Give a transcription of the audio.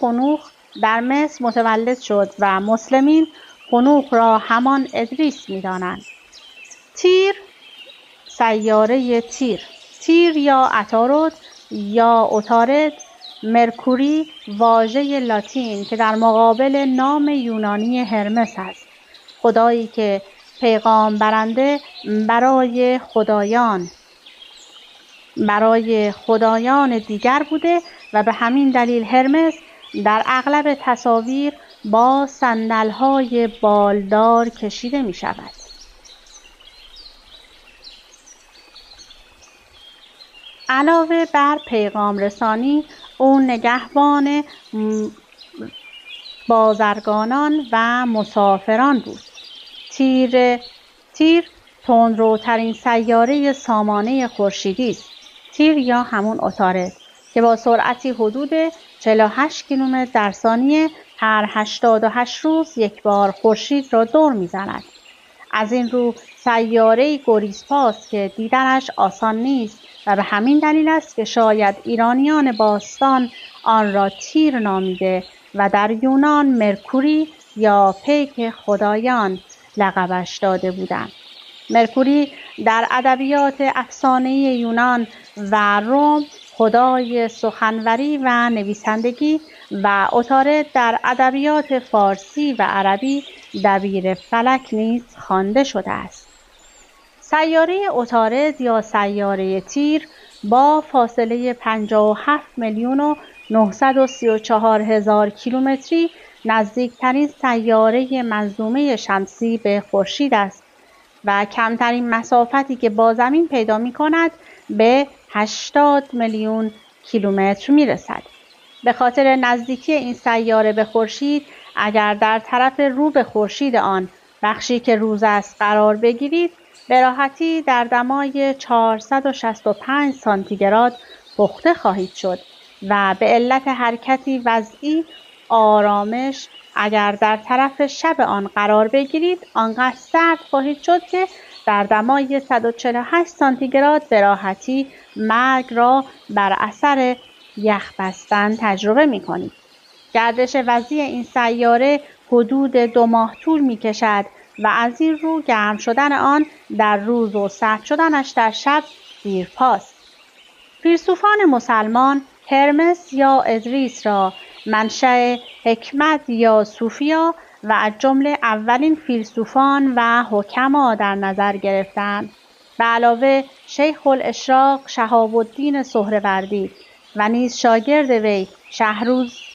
خنوخ در مصر متولد شد و مسلمین خنوخ را همان ادریس می‌دانند. تیر، سیاره تیر. تیر یا عطارد یا عطارد، مرکوری، واژه لاتین که در مقابل نام یونانی هرمس است، خدایی که پیغام برنده برای خدایان دیگر بوده و به همین دلیل هرمس در اغلب تصاویر با صندل‌های بالدار کشیده می شود. علاوه بر پیغام رسانی، او نگهبان بازرگانان و مسافران بود. تیر تندروترین سیاره سامانه خورشیدی است. تیر یا همون عطارد که با سرعتی حدود 48 کیلومتر در ثانیه هر 88 روز یک بار خورشید را دور می‌زند. از این رو سیاره‌ای گریزپاست که دیدنش آسان نیست و به همین دلیل است که شاید ایرانیان باستان آن را تیر نامیده و در یونان مرکوری یا پیک خدایان لقبش داده بودند. مرکوری در ادبیات افسانه‌ای یونان و روم خدای سخنوری و نویسندگی و عطارد در ادبیات فارسی و عربی دبیر فلک نیز خوانده شده است. سیاره عطارد یا سیاره تیر با فاصله 57,934,000 کیلومتری نزدیکترین سیاره منظومه شمسی به خورشید است و کمترین مسافتی که با زمین پیدا می‌کند به 80 میلیون کیلومتر می‌رسد. به خاطر نزدیکی این سیاره به خورشید، اگر در طرف رو به خورشید آن بخشی که روز است قرار بگیرید، به راحتی در دمای 465 سانتیگراد پخته خواهید شد و به علت حرکتی وضعی آرامش اگر در طرف شب آن قرار بگیرید آنقدر سرد خواهید شد که در دمای 148 سانتیگراد به راحتی مرگ را بر اثر یخ بستن تجربه می کنید. گردش وضعی این سیاره حدود 2 ماه طول می کشد و از این رو گرم شدن آن در روز و سرد شدنش در شب دیرپاست. فیلسوفان مسلمان هرمس یا ادریس را منشأ حکمت یا صوفیا و از جمله اولین فیلسوفان و حکما در نظر گرفتند. به علاوه شیخ الاشراق شهاب الدین سهروردی و نیز شاگرد وی